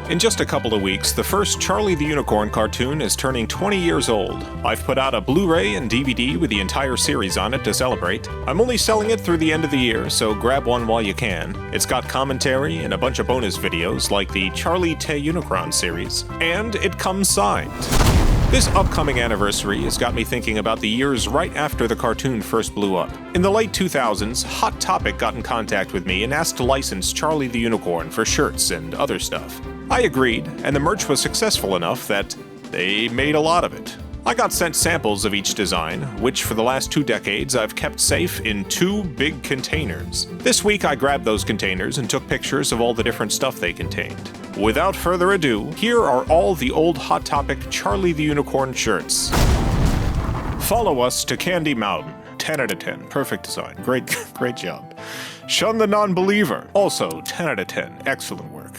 In just a couple of weeks, the first Charlie the Unicorn cartoon is turning 20 years old. I've put out a Blu-ray and DVD with the entire series on it to celebrate. I'm only selling it through the end of the year, so grab one while you can. It's got commentary and a bunch of bonus videos like the Charlie Te Unicron series, and it comes signed. This upcoming anniversary has got me thinking about the years right after the cartoon first blew up. In the late 2000s, Hot Topic got in contact with me and asked to license Charlie the Unicorn for shirts and other stuff. I agreed, and the merch was successful enough that they made a lot of it. I got sent samples of each design, which for the last 2 decades I've kept safe in 2 big containers. This week I grabbed those containers and took pictures of all the different stuff they contained. Without further ado, here are all the old Hot Topic Charlie the Unicorn shirts. Follow us to Candy Mountain. 10 out of 10. Perfect design. Great job. Shun the Non-Believer. Also, 10 out of 10. Excellent work.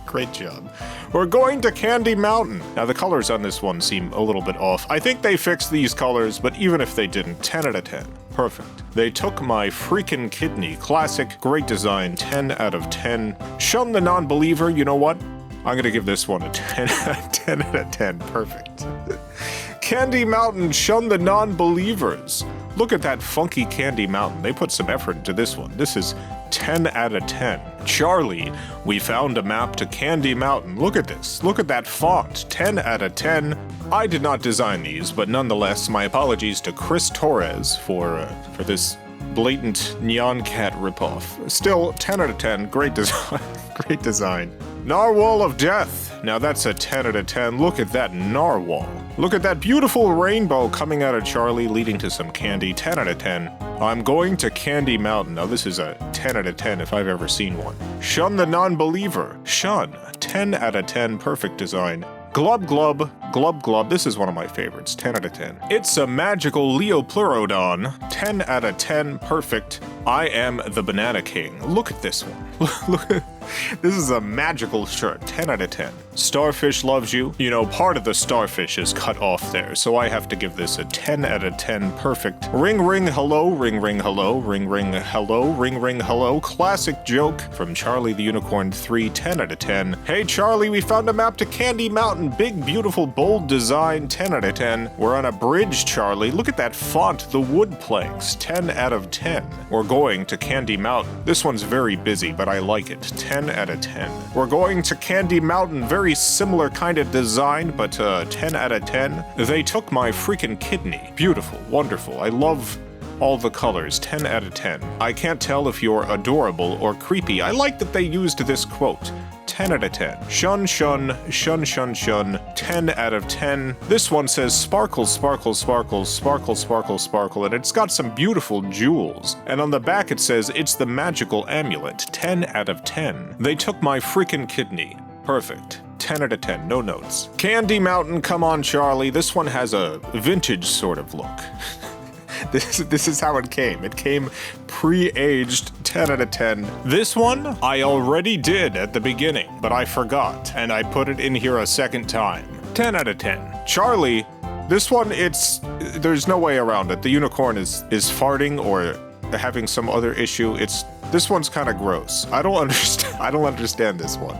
Great job. We're going to Candy Mountain. Now, the colors on this one seem a little bit off. I think they fixed these colors, but even if they didn't, 10 out of 10. Perfect. They took my freaking kidney. Classic, great design, 10 out of 10. Shun the Non-Believer. You know what? I'm gonna give this one a 10 out of 10. Perfect. Candy Mountain, shun the non-believers. Look at that funky Candy Mountain. They put some effort into this one. This is 10 out of 10. Charlie, we found a map to Candy Mountain. Look at this. Look at that font. 10 out of 10. I did not design these, but nonetheless, my apologies to Chris Torres for this blatant Nyan Cat ripoff. Still, 10 out of 10. Great design. Great design. Narwhal of Death. Now that's a 10 out of 10. Look at that narwhal. Look at that beautiful rainbow coming out of Charlie, leading to some candy. 10 out of 10. I'm going to Candy Mountain. Now this is a 10 out of 10 if I've ever seen one. Shun the Non-Believer. Shun. 10 out of 10. Perfect design. Glub Glub, Glub Glub, this is one of my favorites, 10 out of 10. It's a magical Leopleurodon, 10 out of 10, perfect. I am the Banana King. Look at this one. Look at this is a magical shirt, 10 out of 10. Starfish loves you. You know, part of the starfish is cut off there, so I have to give this a 10 out of 10, perfect. Ring ring hello, ring ring hello, ring ring hello, ring ring hello. Classic joke from Charlie the Unicorn 3, 10 out of 10. Hey Charlie, we found a map to Candy Mountain. Big, beautiful, bold design, 10 out of 10. We're on a bridge, Charlie. Look at that font, the wood planks, 10 out of 10. We're going to Candy Mountain. This one's very busy, but I like it, 10 out of 10. We're going to Candy Mountain, very similar kind of design, but 10 out of 10. They took my freaking kidney. Beautiful, wonderful. I love all the colors, 10 out of 10. I can't tell if you're adorable or creepy. I like that they used this quote. 10 out of 10. Shun, shun, shun, shun, shun. 10 out of 10. This one says sparkle, sparkle, sparkle, sparkle, sparkle, sparkle, and it's got some beautiful jewels. And on the back it says it's the magical amulet. 10 out of 10. They took my freaking kidney. Perfect. 10 out of 10. No notes. Candy Mountain, come on, Charlie. This one has a vintage sort of look. This is how it came. It came pre-aged, 10 out of 10. This one, I already did at the beginning, but I forgot, and I put it in here a second time. 10 out of 10. Charlie, this one, there's no way around it. The unicorn is farting or having some other issue. This one's kind of gross. I don't understand this one.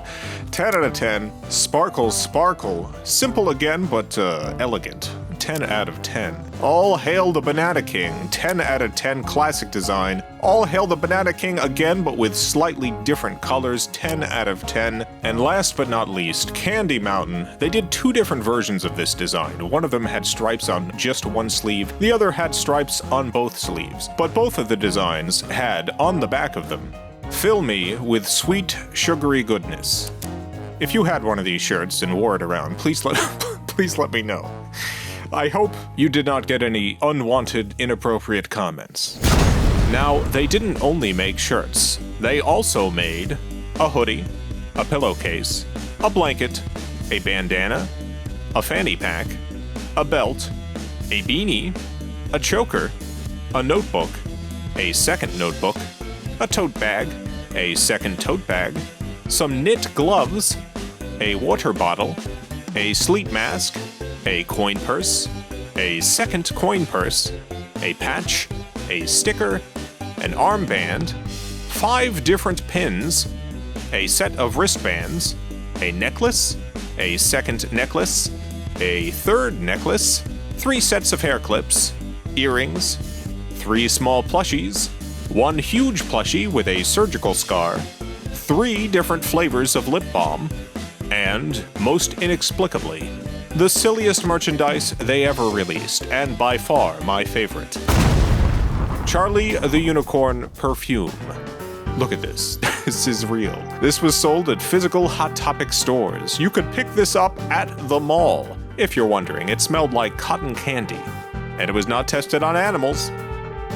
10 out of 10. Sparkle, sparkle. Simple again, but elegant. 10 out of 10. All hail the Banana King. 10 out of 10 classic design. All hail the Banana King again, but with slightly different colors. 10 out of 10. And last but not least, Candy Mountain. They did 2 different versions of this design. One of them had stripes on just one sleeve. The other had stripes on both sleeves. But both of the designs had, on the back of them, "Fill me with sweet, sugary goodness." If you had one of these shirts and wore it around, please let me know. I hope you did not get any unwanted, inappropriate comments. Now, they didn't only make shirts. They also made a hoodie, a pillowcase, a blanket, a bandana, a fanny pack, a belt, a beanie, a choker, a notebook, a second notebook, a tote bag, a second tote bag, some knit gloves, a water bottle, a sleep mask, a coin purse, a second coin purse, a patch, a sticker, an armband, 5 different pins, a set of wristbands, a necklace, a second necklace, a third necklace, 3 sets of hair clips, earrings, 3 small plushies, 1 huge plushie with a surgical scar, 3 different flavors of lip balm, and, most inexplicably, the silliest merchandise they ever released, and by far my favorite. Charlie the Unicorn perfume. Look at this. This is real. This was sold at physical Hot Topic stores. You could pick this up at the mall. If you're wondering, it smelled like cotton candy. And it was not tested on animals.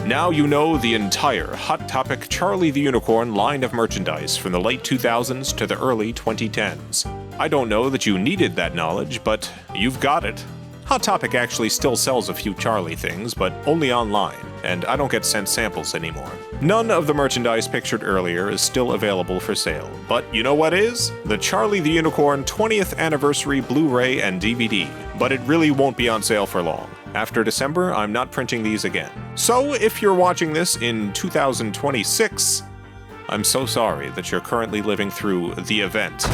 Now you know the entire Hot Topic Charlie the Unicorn line of merchandise from the late 2000s to the early 2010s. I don't know that you needed that knowledge, but you've got it. Hot Topic actually still sells a few Charlie things, but only online, and I don't get sent samples anymore. None of the merchandise pictured earlier is still available for sale, but you know what is? The Charlie the Unicorn 20th Anniversary Blu-ray and DVD, but it really won't be on sale for long. After December, I'm not printing these again. So if you're watching this in 2026, I'm so sorry that you're currently living through the event.